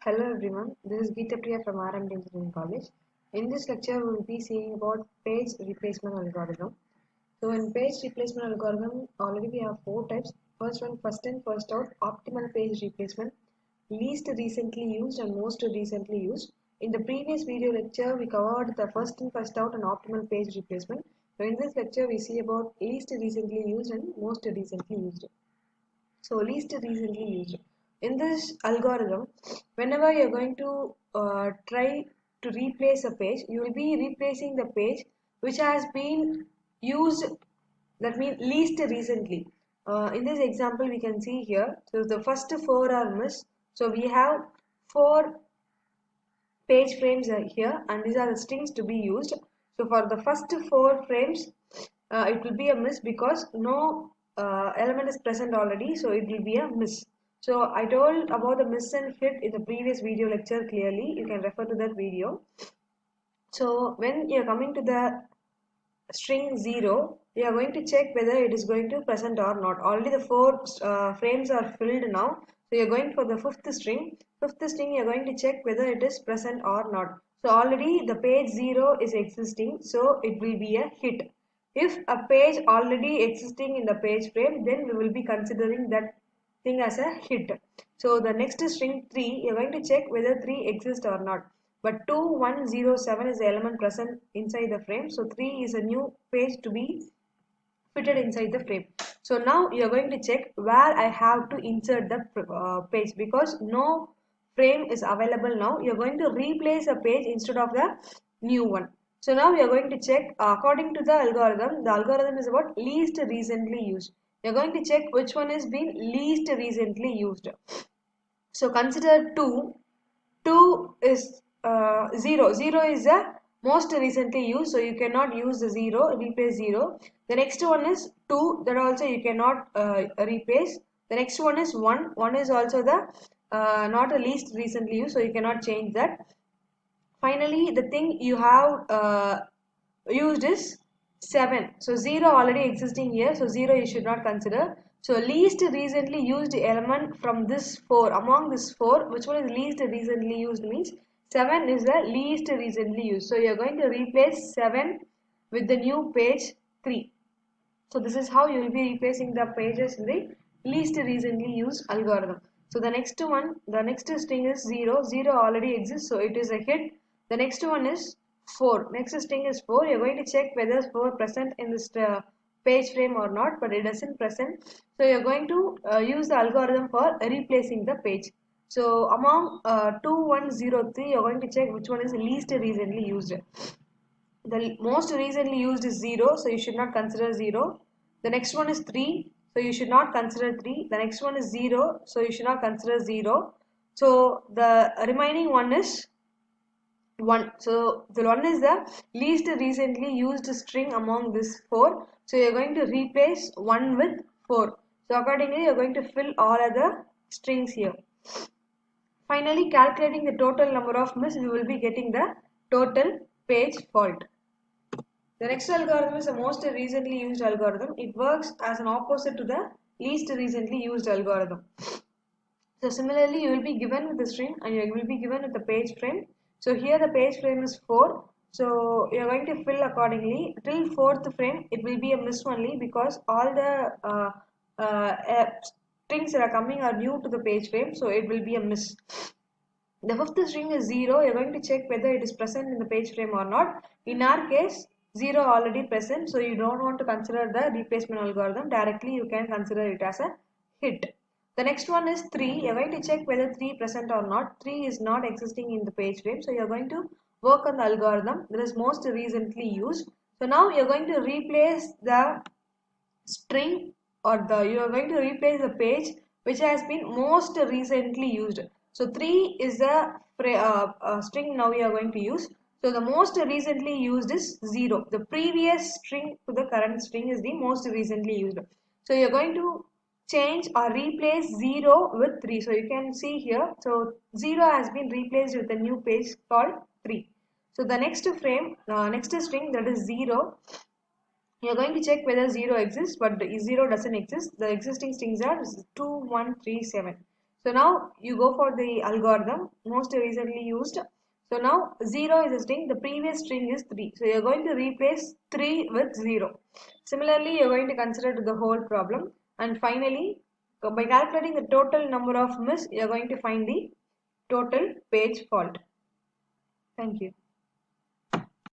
Hello everyone, this is GEETHA from R.M.D.E.C Engineering College. In this lecture, we will be seeing about page replacement algorithm. So in page replacement algorithm, already we have four types. First one, first in, first out, optimal page replacement, least recently used and most recently used. In the previous video lecture, we covered the first in, first out and optimal page replacement. So in this lecture, we see about least recently used and most recently used. So least recently used. In this algorithm, whenever you're going to try to replace a page, you will be replacing the page which has been used, that means least recently. In this example, we can see here, so the first four are missed. So we have four page frames are here and these are the strings to be used. So for the first four frames, it will be a miss because no element is present already, so it will be a miss. So I told about the miss and hit in the previous video lecture clearly. You can refer to that video. So when you are coming to the string 0, you are going to check whether it is going to present or not. Already the four frames are filled now. So you are going for the fifth string. Fifth string, you are going to check whether it is present or not. So already the page 0 is existing, so it will be a hit. If a page already existing in the page frame, then we will be considering that thing as a hit. So the next string 3, you are going to check whether 3 exists or not. But 2107 is the element present inside the frame. So 3 is a new page to be fitted inside the frame. So now you are going to check where I have to insert the page because no frame is available now. You are going to replace a page instead of the new one. So now we are going to check according to the algorithm. The algorithm is about least recently used. You are going to check which one is being least recently used. So consider 2. 2 is 0. 0 is the most recently used, so you cannot use the 0, replace 0. The next one is 2, that also you cannot replace. The next one is 1. 1 is also the not the least recently used, so you cannot change that. Finally, the thing you have used is 7. So 0 already existing here, so 0 you should not consider. So least recently used element from this 4, among this 4, which one is least recently used means 7 is the least recently used. So you are going to replace 7 with the new page 3. So this is how you will be replacing the pages in the least recently used algorithm. So the next one, the next string is 0. 0 already exists, so it is a hit. The next one is 4. Next string is 4. You are going to check whether 4 present in this page frame or not, but it doesn't present. So you are going to use the algorithm for replacing the page. So among 2103, you are going to check which one is least recently used. The most recently used is 0, so you should not consider 0. The next one is 3, so you should not consider 3. The next one is 0, so you should not consider 0. So the remaining one is 1. So the 1 is the least recently used string among this 4. So you are going to replace 1 with 4. So accordingly, you are going to fill all other strings here. Finally, calculating the total number of miss, we will be getting the total page fault. The next algorithm is the most recently used algorithm. It works as an opposite to the least recently used algorithm. So similarly, you will be given with the string and you will be given with the page frame. So here the page frame is 4. So you are going to fill accordingly. Till 4th frame, it will be a miss only because all the strings that are coming are new to the page frame. So it will be a miss. The fifth string is 0. You are going to check whether it is present in the page frame or not. In our case, 0 already present, so you don't want to consider the replacement algorithm. Directly you can consider it as a hit. The next one is 3. You are going to check whether 3 present or not. 3 is not existing in the page frame, so you are going to work on the algorithm that is most recently used. So now you are going to replace the string or you are going to replace the page which has been most recently used. So 3 is the string now we are going to use. So the most recently used is 0. The previous string to the current string is the most recently used. So you are going to change or replace 0 with 3. So you can see here. So 0 has been replaced with a new page called 3. So the next frame, next string, that is 0. You are going to check whether 0 exists, but 0 doesn't exist. The existing strings are 2137. So now you go for the algorithm most recently used. So now 0 is a string, the previous string is 3. So you are going to replace 3 with 0. Similarly, you are going to consider the whole problem, and finally by calculating the total number of miss, you are going to find the total page fault. Thank you.